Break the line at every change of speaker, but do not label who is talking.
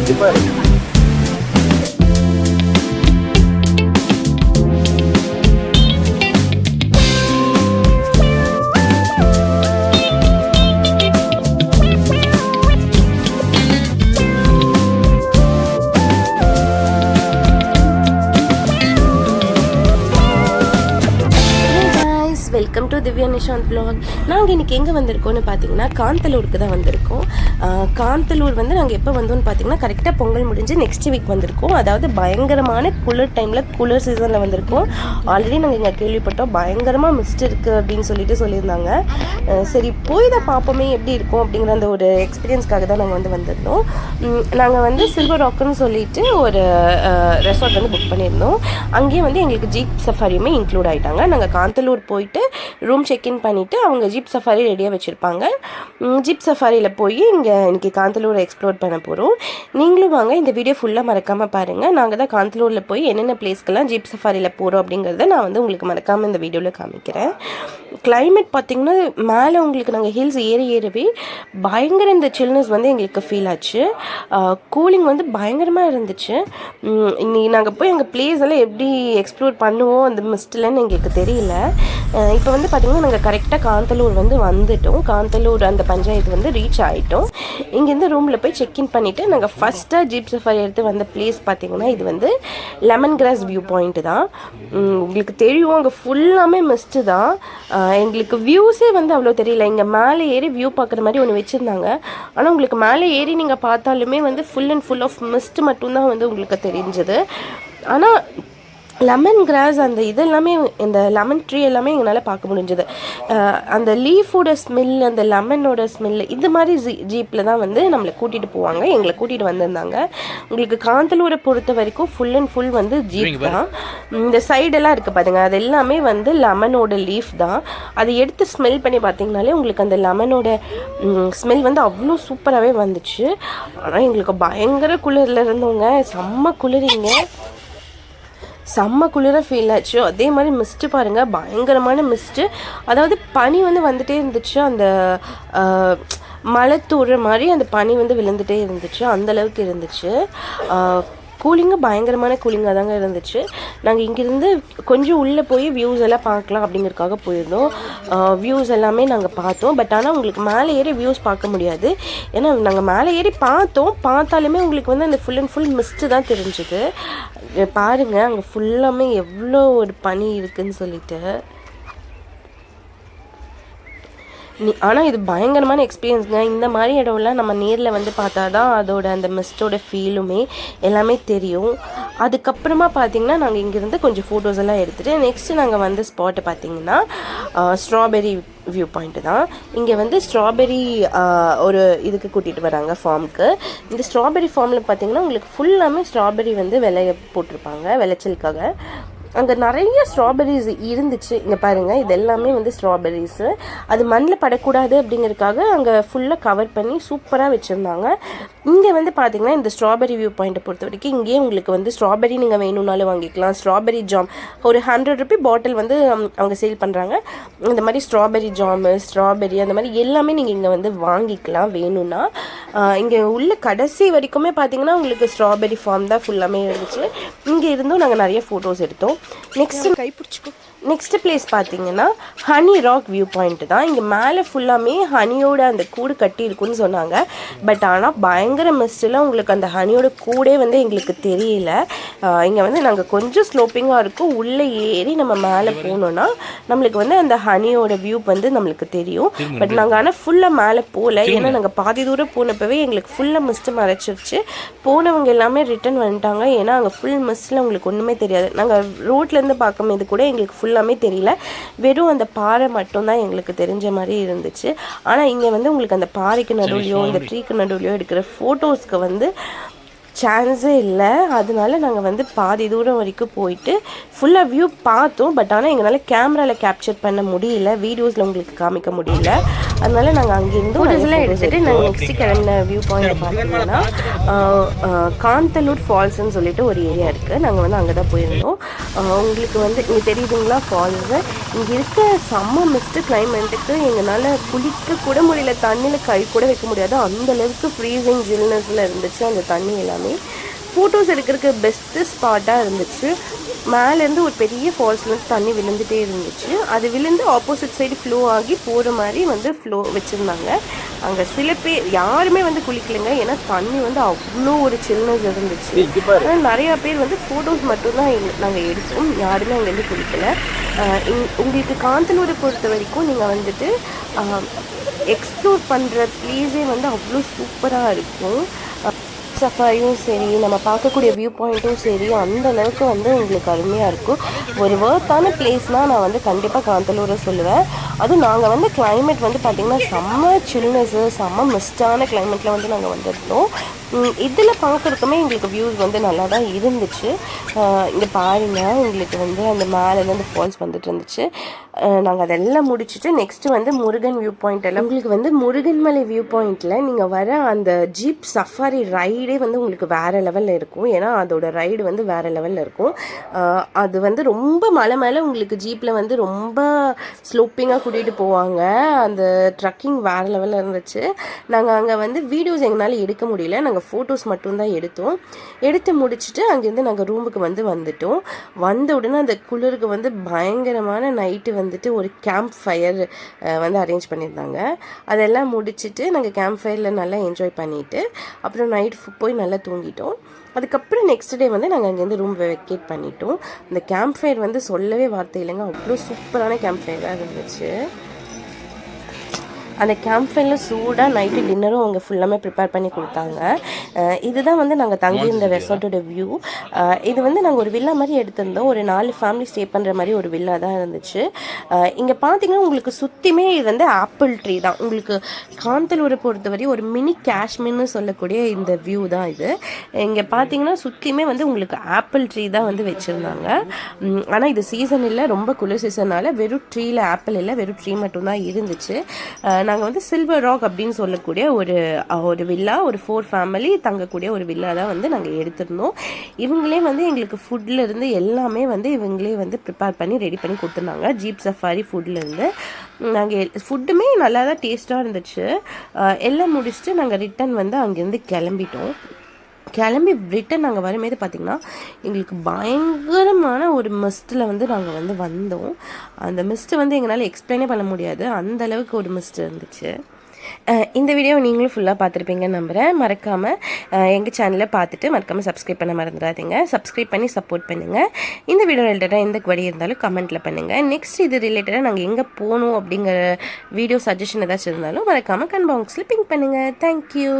கண்டிப்பாக இருக்குது.
Welcome to Divya Nishanth vlog. நாங்கள் இன்றைக்கி எங்கே வந்திருக்கோம்னு பார்த்தீங்கன்னா காந்தலூருக்கு தான் வந்திருக்கோம். காந்தலூர் வந்து நாங்கள் எப்போ வந்தோம்னு பார்த்தீங்கன்னா கரெக்டாக பொங்கல் முடிஞ்சு நெக்ஸ்ட் வீக் வந்திருக்கோம். அதாவது பயங்கரமான குளிர் டைமில், குளிர் சீசனில் வந்திருக்கோம். ஆல்ரெடி நாங்கள் இங்கே கேள்விப்பட்டோம் பயங்கரமாக மிஸ்ட் இருக்குது அப்படின்னு சொல்லியிருந்தாங்க. சரி போய் தான் பார்ப்போமே எப்படி இருக்கும் அப்படிங்கிற அந்த ஒரு எக்ஸ்பீரியன்ஸ்க்காக தான் நாங்கள் வந்திருந்தோம். நாங்கள் வந்து சில்வர் ராக்குன்னு சொல்லிட்டு ஒரு ரெசார்ட் வந்து புக் பண்ணியிருந்தோம். அங்கேயே வந்து எங்களுக்கு ஜீப் சஃபாரியுமே இன்க்ளூட் ஆகிட்டாங்க. நாங்கள் காந்தலூர் போயிட்டு ரூம் செக்இன் பண்ணிவிட்டு அவங்க ஜீப் சஃபாரி ரெடியாக வச்சுருப்பாங்க. ஜீப் சஃபாரியில் போய் இன்றைக்கி காந்தலூரை எக்ஸ்ப்ளோர் பண்ண போகிறோம். நீங்களும் வாங்க, இந்த வீடியோ ஃபுல்லாக மறக்காமல் பாருங்கள். நாங்கள் தான் காந்தலூரில் போய் என்னென்ன பிளேஸ்க்கெல்லாம் ஜீப் சஃபாரியில் போகிறோம் அப்படிங்கிறத நான் வந்து உங்களுக்கு மறக்காமல் இந்த வீடியோவில் காமிக்கிறேன். கிளைமேட் பார்த்திங்கன்னா மேலே உங்களுக்கு நாங்கள் ஹில்ஸ் ஏறவே பயங்கர இந்த சில்னஸ் வந்து எங்களுக்கு ஃபீல் ஆச்சு. கூலிங் வந்து பயங்கரமாக இருந்துச்சு. இன்னைக்கு நாங்கள் போய் எங்கள் பிளேஸ் எல்லாம் எப்படி எக்ஸ்ப்ளோர் பண்ணுவோம் அந்த மிஸ்ட்லன்னு எங்களுக்கு தெரியல. இப்போ வந்து பார்த்திங்கன்னா நாங்கள் கரெக்டாக காந்தலூர் வந்து வந்துவிட்டோம். காந்தலூர் அந்த பஞ்சாயத்து வந்து ரீச் ஆகிட்டோம். இங்கேருந்து ரூமில் போய் செக்இன் பண்ணிவிட்டு நாங்கள் ஃபஸ்ட்டாக ஜீப் சஃபாரி எடுத்து வந்த பிளேஸ் பார்த்திங்கன்னா இது வந்து லெமன் கிராஸ் வியூ பாயிண்ட்டு தான். உங்களுக்கு தெரியும் அங்கே ஃபுல்லாமே மிஸ்ட்டு தான். எங்களுக்கு வியூஸே வந்து அவ்வளோ தெரியல. இங்கே மேலே ஏறி வியூ பார்க்குற மாதிரி ஒன்று வச்சுருந்தாங்க. ஆனால் உங்களுக்கு மேலே ஏறி நீங்கள் பார்த்தாலுமே வந்து full and full of mist மட்டும்தான் வந்து உங்களுக்கு தெரிஞ்சது. ஆனால் லெமன் கிராஸ் அந்த இதெல்லாமே, இந்த லெமன் ட்ரீ எல்லாமே எங்களால் பார்க்க முடிஞ்சது. அந்த லீஃபோட ஸ்மெல், அந்த லெமனோட ஸ்மெல், இந்த மாதிரி ஜீப்பில் தான் வந்து நம்மளை கூட்டிகிட்டு போவாங்க. எங்களை கூட்டிகிட்டு வந்திருந்தாங்க. உங்களுக்கு காந்தலூரை பொறுத்த வரைக்கும் ஃபுல் அண்ட் ஃபுல் வந்து ஜீப் தான். இந்த சைடெல்லாம் இருக்குது பாருங்க, அது எல்லாமே வந்து லெமனோட லீஃப் தான். அதை எடுத்து ஸ்மெல் பண்ணி பார்த்தீங்கனாலே உங்களுக்கு அந்த லெமனோட ஸ்மெல் வந்து அவ்வளோ சூப்பராகவே வந்துச்சு. ஆனால் எங்களுக்கு பயங்கர குளிரில் இருந்தவங்க, செம்ம குளிராக ஃபீல் ஆச்சு. அதே மாதிரி மிஸ்ட்டு பாருங்கள், பயங்கரமான மிஸ்ட்டு. அதாவது பனி வந்து வந்துகிட்டே இருந்துச்சு. அந்த மழை தூடுற மாதிரி அந்த பனி வந்து விழுந்துகிட்டே இருந்துச்சு. அந்தளவுக்கு இருந்துச்சு. கூலிங்கு பயங்கரமான கூலிங்காக தாங்க இருந்துச்சு. நாங்கள் இங்கேருந்து கொஞ்சம் உள்ளே போய் வியூஸ் எல்லாம் பார்க்கலாம் அப்படிங்கிறதுக்காக போயிருந்தோம். வியூஸ் எல்லாமே நாங்கள் பார்த்தோம். பட் ஆனால் உங்களுக்கு மேலே ஏறி வியூஸ் பார்க்க முடியாது. ஏன்னா நாங்கள் மேலே ஏறி பார்த்தாலுமே உங்களுக்கு வந்து அந்த ஃபுல் அண்ட் ஃபுல் மிஸ்ட்டு தான் தெரிஞ்சுது. பாருங்கள் அங்கே ஃபுல்லாமே எவ்வளோ ஒரு பனி இருக்குதுன்னு சொல்லிட்டு. ஆனால் இது பயங்கரமான எக்ஸ்பீரியன்ஸுங்க. இந்த மாதிரி இடம்லாம் நம்ம நேரில் வந்து பார்த்தா தான் அதோட அந்த மிஸ்டோட ஃபீலுமே எல்லாமே தெரியும். அதுக்கப்புறமா பார்த்திங்கன்னா நாங்கள் இங்கேருந்து கொஞ்சம் ஃபோட்டோஸ் எல்லாம் எடுத்துகிட்டு நெக்ஸ்ட்டு நாங்கள் வந்து ஸ்பாட்டை பார்த்திங்கன்னா ஸ்ட்ராபெரி வியூ பாயிண்ட்டு தான். இங்கே வந்து ஸ்ட்ராபெரி ஒரு இதுக்கு கூட்டிகிட்டு வராங்க, ஃபார்முக்கு. இந்த ஸ்ட்ராபெரி ஃபார்மில் பார்த்திங்கன்னா உங்களுக்கு ஃபுல்லாமே ஸ்ட்ராபெரி வந்து போட்டிருப்பாங்க விளைச்சலுக்காக. அங்கே நிறைய ஸ்ட்ராபெரிஸ் இருந்துச்சு. இங்கே பாருங்கள், இது எல்லாமே வந்து ஸ்ட்ராபெரிஸு. அது மண்ணில் படக்கூடாது அப்படிங்கிறதுக்காக அங்கே ஃபுல்லாக கவர் பண்ணி சூப்பராக வச்சுருந்தாங்க. இங்கே வந்து பார்த்திங்கன்னா இந்த ஸ்ட்ராபெரி வியூ பாயிண்ட்டை பொறுத்த வரைக்கும் இங்கேயே உங்களுக்கு வந்து ஸ்ட்ராபெரி நீங்கள் வேணும்னாலும் வாங்கிக்கலாம். ஸ்ட்ராபெரி ஜாம் ஒரு 100 ரூபி பாட்டில் வந்து அவங்க சேல் பண்ணுறாங்க. இந்த மாதிரி ஸ்ட்ராபெரி ஜாமு, ஸ்ட்ராபெரி அந்த மாதிரி எல்லாமே நீங்கள் இங்கே வந்து வாங்கிக்கலாம் வேணும்னா. இங்கே உள்ள கடைசி வரைக்குமே பார்த்திங்கன்னா உங்களுக்கு ஸ்ட்ராபெரி ஃபார்ம் தான் ஃபுல்லாமே இருந்துச்சு. இங்கே இருந்தும் நாங்கள் நிறைய ஃபோட்டோஸ் எடுத்தோம். நெக்ஸ்ட் பிளேஸ் பார்த்தீங்கன்னா ஹனி ராக் வியூ பாயிண்ட்டு தான். இங்கே மேலே ஃபுல்லாமே ஹனியோட அந்த கூடு கட்டி இருக்குன்னு சொன்னாங்க. பட் ஆனால் பயங்கர மிஸ்டில் உங்களுக்கு அந்த ஹனியோட கூடே வந்து எங்களுக்கு தெரியல. இங்கே வந்து நாங்கள் கொஞ்சம் ஸ்லோப்பிங்காக இருக்கும். உள்ளே ஏறி நம்ம மேலே போனோன்னா நம்மளுக்கு வந்து அந்த ஹனியோட வியூ வந்து நம்மளுக்கு தெரியும். பட் நாங்கள் ஆனால் ஃபுல்லாக மேலே போகல. ஏன்னா நாங்கள் பாதி தூரம் போனப்பவே எங்களுக்கு ஃபுல்லாக மிஸ்ட்டு மறைச்சிருச்சு. போனவங்க எல்லாமே ரிட்டன் வந்துட்டாங்க. ஏன்னா அங்கே ஃபுல் மிஸ்டில் உங்களுக்கு ஒன்றுமே தெரியாது. நாங்கள் ரோட்லேருந்து பார்க்கும்போது கூட எங்களுக்கு ஃபுல்லாமே தெரியல. வெறும் அந்த பாறை மட்டும்தான் எங்களுக்கு தெரிஞ்ச மாதிரி இருந்துச்சு. ஆனால் இங்கே வந்து உங்களுக்கு அந்த பாறைக்கு நடுவுலையோ இந்த ட்ரீக்கு நடுவுலையோ எடுக்கிற ஃபோட்டோஸ்க்கு வந்து சான்ஸே இல்லை. அதனால நாங்கள் வந்து பாதி தூரம் வரைக்கும் போயிட்டு ஃபுல்லாக வியூ பார்த்தோம். பட் ஆனால் எங்களால் கேமராவில் கேப்சர் பண்ண முடியல, வீடியோஸில் உங்களுக்கு காமிக்க முடியல. அதனால நாங்கள் அங்கேருந்து ஃபோட்டோஸ்லாம் எடுத்துகிட்டு நாங்கள் நெக்ஸ்ட்டு கிளம்பின வியூ பாயிண்ட் பார்த்தீங்கன்னா காந்தலூர் ஃபால்ஸ்ன்னு சொல்லிட்டு ஒரு ஏரியா இருக்குது. நாங்கள் வந்து அங்கே தான் போயிருந்தோம். உங்களுக்கு வந்து இங்கே தெரியுதுங்களா ஃபால்ஸு. இங்கே இருக்க செம்ம மிஸ்ட்டு கிளைமேட்டுக்கு எங்களால் குளிக்க கூட முடியல, தண்ணியில் கை கூட வைக்க முடியாது, அந்தளவுக்கு ஃப்ரீசிங் ஜில்னஸில் இருந்துச்சு அந்த தண்ணி எல்லாமே. ஃபோட்டோஸ் எடுக்கிறதுக்கு பெஸ்ட்டு ஸ்பாட்டாக இருந்துச்சு. மேலேருந்து ஒரு பெரிய ஃபால்ஸ்லேருந்து தண்ணி விழுந்துகிட்டே இருந்துச்சு. அது விழுந்து ஆப்போசிட் சைடு ஃப்ளோ ஆகி போகிற மாதிரி வந்து ஃப்ளோ வச்சுருந்தாங்க. அங்கே சில பேர் யாருமே வந்து குளிக்கலைங்க, ஏன்னா தண்ணி வந்து அவ்வளோ ஒரு சில்னஸ் இருந்துச்சு. ஆனால் நிறையா பேர் வந்து ஃபோட்டோஸ் மட்டும்தான் நாங்கள் எடுத்தோம், யாருமே அங்கேருந்து குளிக்கலை. உங்களுக்கு காந்தலூரை பொறுத்த வரைக்கும் நீங்கள் வந்துட்டு எக்ஸ்ப்ளோர் பண்ணுற ப்ளேஸே வந்து அவ்வளோ சூப்பராக இருக்கும். சஃபாரியும் சரி, நம்ம பார்க்கக்கூடிய வியூ பாயிண்ட்டும் சரி, அந்த அளவுக்கு வந்து உங்களுக்கு அருமையாக இருக்கும். ஒரு ஒர்த்தான பிளேஸ்னால் நான் வந்து கண்டிப்பாக காந்தலூரை சொல்லுவேன். அதுவும் நாங்கள் வந்து கிளைமேட் வந்து பார்த்திங்கன்னா செம்ம சில்னஸ்ஸு, செம்ம மிஸ்டான கிளைமேட்டில் வந்து நாங்கள் வந்திருந்தோம். இதில் பார்க்குறதுக்குமே எங்களுக்கு வியூஸ் வந்து நல்லா தான் இருந்துச்சு. இங்கே பாருங்கள், உங்களுக்கு வந்து அந்த மேலேருந்து அந்த ஃபால்ஸ் வந்துட்டு இருந்துச்சு. நாங்கள் அதெல்லாம் முடிச்சுட்டு நெக்ஸ்ட்டு வந்து முருகன் வியூ பாயிண்ட் எல்லாம், உங்களுக்கு வந்து முருகன்மலை வியூ பாயிண்ட்டில் நீங்கள் வர அந்த ஜீப் சஃபாரி ரைடே வந்து உங்களுக்கு வேறு லெவலில் இருக்கும். ஏன்னா அதோட ரைடு வந்து வேறு லெவலில் இருக்கும். அது வந்து ரொம்ப மலை மேலே உங்களுக்கு ஜீப்பில் வந்து ரொம்ப ஸ்லோப்பிங்காக கூட்டிகிட்டு போவாங்க. அந்த ட்ரக்கிங் வேறு லெவலில் இருந்துச்சு. நாங்கள் அங்கே வந்து வீடியோஸ் எங்களால் எடுக்க முடியல, நாங்கள் ஃபோட்டோஸ் மட்டும்தான் எடுத்தோம். எடுத்து முடிச்சுட்டு அங்கேருந்து நாங்கள் ரூமுக்கு வந்துட்டோம். வந்த உடனே அந்த குளிருக்கு வந்து பயங்கரமான நைட்டு வந்துட்டு ஒரு கேம்ப் ஃபயர் வந்து அரேஞ்ச் பண்ணியிருந்தாங்க. அதெல்லாம் முடிச்சுட்டு நாங்கள் கேம்ப் ஃபயரில் நல்லா என்ஜாய் பண்ணிவிட்டு அப்புறம் நைட் போய் நல்லா தூங்கிட்டோம். அதுக்கப்புறம் நெக்ஸ்ட் டே வந்து நாங்கள் அங்கேருந்து ரூம் வெக்கேட் பண்ணிட்டோம். அந்த கேம்ப் ஃபயர் வந்து சொல்லவே வார்த்தை இல்லைங்க, அவ்வளோ சூப்பரான கேம்ப் ஃபயராக இருந்துச்சு. அந்த கேம்ப் ஃபயரில் சூடாக நைட்டு டின்னரும் அவங்க ஃபுல்லாமே ப்ரிப்பேர் பண்ணி கொடுத்தாங்க. இதுதான் வந்து நாங்கள் தங்கியிருந்த ரெசார்ட்டோட வியூ. இது வந்து நாங்கள் ஒரு வில்லா மாதிரி எடுத்திருந்தோம். ஒரு 4 ஃபேமிலி ஸ்டே பண்ணுற மாதிரி ஒரு வில்லா தான் இருந்துச்சு. இங்கே பார்த்தீங்கன்னா உங்களுக்கு சுற்றியுமே இது வந்து ஆப்பிள் ட்ரீ தான். உங்களுக்கு காந்தலூரை பொறுத்தவரை ஒரு மினி காஷ்மீர்னு சொல்லக்கூடிய இந்த வியூ தான் இது. இங்கே பார்த்தீங்கன்னா சுற்றியுமே வந்து உங்களுக்கு ஆப்பிள் ட்ரீ தான் வந்து வச்சுருந்தாங்க. ஆனால் இது சீசன் இல்லை, ரொம்ப குளிர் சீசனால் வெறும் ட்ரீயில் ஆப்பிள் இல்லை, வெறும் ட்ரீ மட்டும்தான் இருந்துச்சு. நாங்கள் வந்து சில்வர் ராக் அப்படின்னு சொல்லக்கூடிய ஒரு வில்லா, ஒரு 4 ஃபேமிலி தங்கக்கூடிய ஒரு வில்லா தான் வந்து நாங்கள் எடுத்திருந்தோம். இவங்களே வந்து எங்களுக்கு ஃபுட்லேருந்து எல்லாமே வந்து இவங்களே வந்து ப்ரிப்பேர் பண்ணி ரெடி பண்ணி கொடுத்துருந்தாங்க. ஜீப் சஃபாரி ஃபுட்லேருந்து நாங்கள் ஃபுட்டுமே நல்லா தான் டேஸ்ட்டாக இருந்துச்சு. எல்லாம் முடிச்சுட்டு நாங்கள் ரிட்டன் வந்து அங்கேருந்து கிளம்பி ரிட்டன் நாங்கள் வரும்போது பார்த்திங்கன்னா எங்களுக்கு பயங்கரமான ஒரு மிஸ்ட்டில் வந்து நாங்கள் வந்து வந்தோம். அந்த மிஸ்ட்டு வந்து எங்களால் எக்ஸ்பிளைனே பண்ண முடியாது, அந்த அளவுக்கு ஒரு மிஸ்ட் இருந்துச்சு. இந்த வீடியோவை நீங்களும் ஃபுல்லாக பார்த்துருப்பீங்கன்னு நம்புகிறேன். மறக்காமல் எங்கள் சேனலை பார்த்துட்டு மறக்காமல் சப்ஸ்கிரைப் பண்ண மறந்துடாதீங்க. சப்ஸ்கிரைப் பண்ணி சப்போர்ட் பண்ணுங்கள். இந்த வீடியோ ரிலேட்டடாக எந்த குவரி இருந்தாலும் கமெண்ட்டில் பண்ணுங்கள். நெக்ஸ்ட் இது ரிலேட்டடாக நாங்கள் எங்கே போகணும் அப்படிங்கிற வீடியோ சஜஷன் ஏதாச்சும் இருந்தாலும் மறக்காமல் கமெண்ட் பாக்ஸில் பிங்க் பண்ணுங்கள். தேங்க்யூ.